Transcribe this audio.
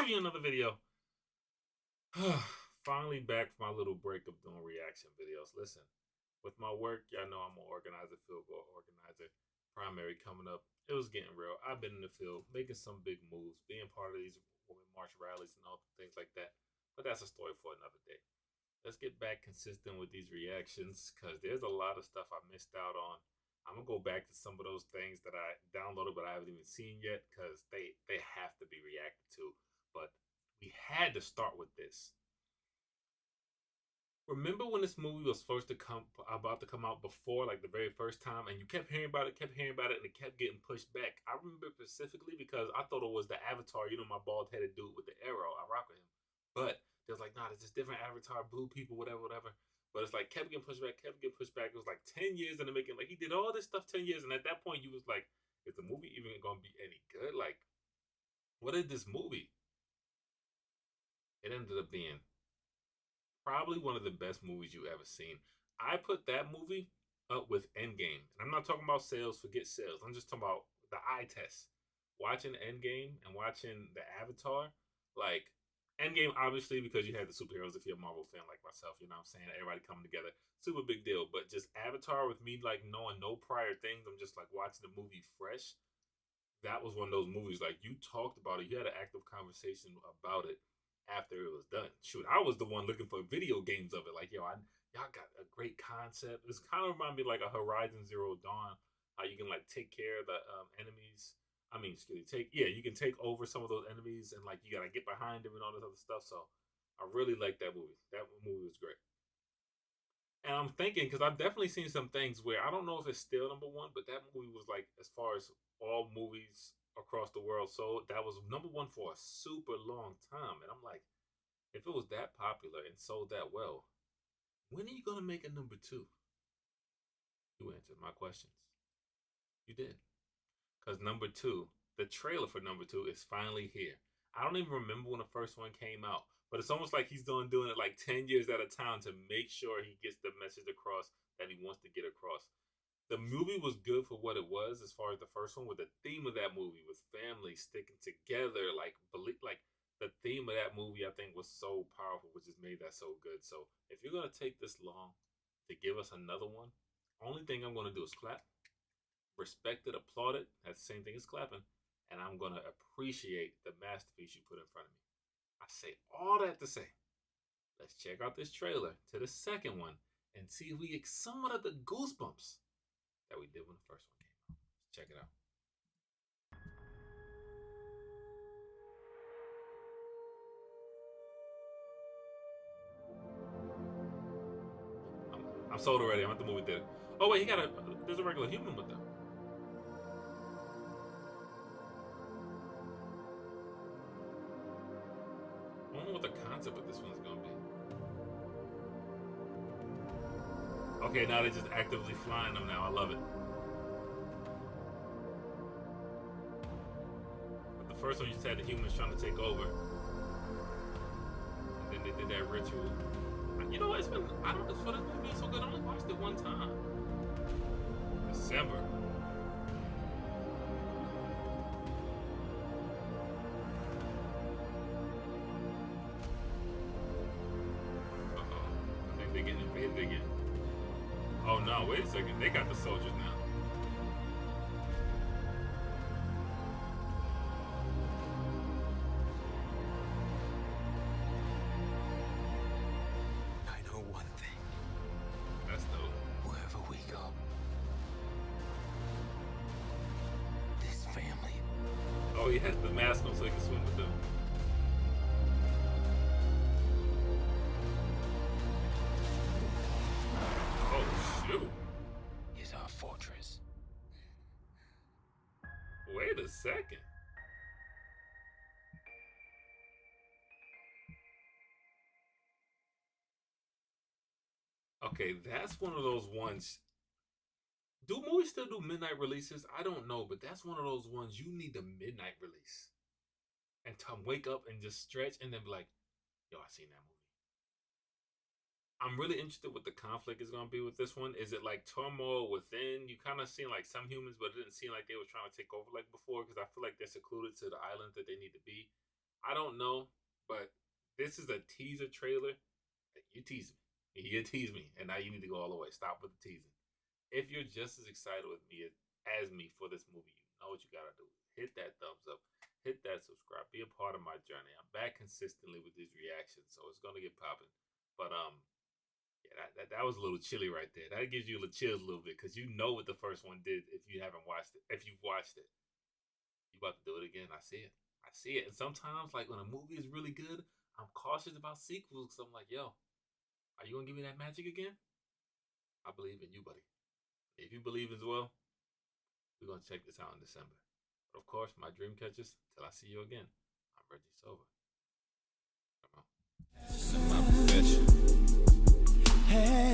have you another video. Finally back from my little break of doing reaction videos. Listen, with my work, y'all know I'm an organizer, field goal organizer, primary coming up. It was getting real. I've been in the field, making some big moves, being part of these women march rallies and all things like that. But that's a story for another day. Let's get back consistent with these reactions because there's a lot of stuff I missed out on. I'm gonna go back to some of those things that I downloaded but I haven't even seen yet because they have to be reacted to. But we had to start with this. Remember when this movie was about to come out before, like the very first time, and you kept hearing about it, and it kept getting pushed back. I remember specifically because I thought it was the Avatar, my bald headed dude with the arrow. I rock with him, but they was like, nah, there's this different Avatar, blue people, whatever, whatever. But it's like kept getting pushed back, kept getting pushed back. It was like 10 years in the making. Like he did all this stuff 10 years, and at that point, you was like, is the movie even gonna be any good? Like, what is this movie? It ended up being probably one of the best movies you ever seen. I put that movie up with Endgame. And I'm not talking about sales, forget sales. I'm just talking about the eye test. Watching Endgame and watching the Avatar, like Endgame, obviously, because you had the superheroes, if you're a Marvel fan like myself, you know what I'm saying? Everybody coming together. Super big deal. But just Avatar with me, like knowing no prior things, I'm just like watching the movie fresh. That was one of those movies, like you talked about it, you had an active conversation about it after it was done. Shoot, I was the one looking for video games of it. Like, y'all got a great concept. It's kind of remind me like a Horizon Zero Dawn, how you can like take care of the enemies. I mean, excuse me, you can take over some of those enemies and like you gotta get behind them and all this other stuff. So I really like that movie. That movie was great. And I'm thinking because I've definitely seen some things where I don't know if it's still number one, but that movie was like as far as all movies across the world sold, that was number one for a super long time. And I'm like, if it was that popular and sold that well, when are you gonna make a number two? You answered my questions. You did. Because number two, the trailer for number two is finally here. I don't even remember when the first one came out, but it's almost like he's doing it like 10 years at a time to make sure he gets the message across that he wants to get across. The movie was good for what it was as far as the first one, with the theme of that movie was family sticking together, like the theme of that movie I think was so powerful, which has made that so good. So if you're gonna take this long to give us another one, only thing I'm gonna do is clap, respect it, applaud it. That's the same thing as clapping, and I'm gonna appreciate the masterpiece you put in front of me. I say all that to say, let's check out this trailer to the second one and see if we get somewhat of the goosebumps that we did when the first one came out. Let's check it out. I'm sold already. I'm at the movie theater. Oh wait, there's a regular human with them. I don't know what the concept of this one's gonna be. Okay, now they're just actively flying them now. I love it. But the first one you just had the humans trying to take over. And then they did that ritual. You know what? I don't know for this movie being so good. I only watched it one time. December. Uh-oh. I think they're getting invaded again. Oh no, wait a second. They got the soldiers now. I know one thing. That's dope. Wherever we go, this family. Oh, he has the mask on so he can swim with them. Is our fortress. Wait a second. Okay, that's one of those ones. Do movies still do midnight releases? I don't know, but that's one of those ones you need the midnight release. And to wake up and just stretch and then be like, yo, I seen that movie. I'm really interested what the conflict is going to be with this one. Is it like turmoil within? You kind of seen like some humans, but it didn't seem like they were trying to take over like before because I feel like they're secluded to the island that they need to be. I don't know, but this is a teaser trailer. You tease me. You tease me, and now you need to go all the way. Stop with the teasing. If you're just as excited with me as me for this movie, you know what you gotta do. Hit that thumbs up. Hit that subscribe. Be a part of my journey. I'm back consistently with these reactions, so it's gonna get popping. But yeah, that was a little chilly right there. That gives you the chills a little bit because you know what the first one did. If you haven't watched it, if you've watched it, you about to do it again. I see it. I see it. And sometimes, like when a movie is really good, I'm cautious about sequels because I'm like, yo, are you gonna give me that magic again? I believe in you, buddy. If you believe as well, we're gonna check this out in December. But of course, my Dreamcatchers, till I see you again, I'm ReggieSova. Come on. This is my profession. Hey.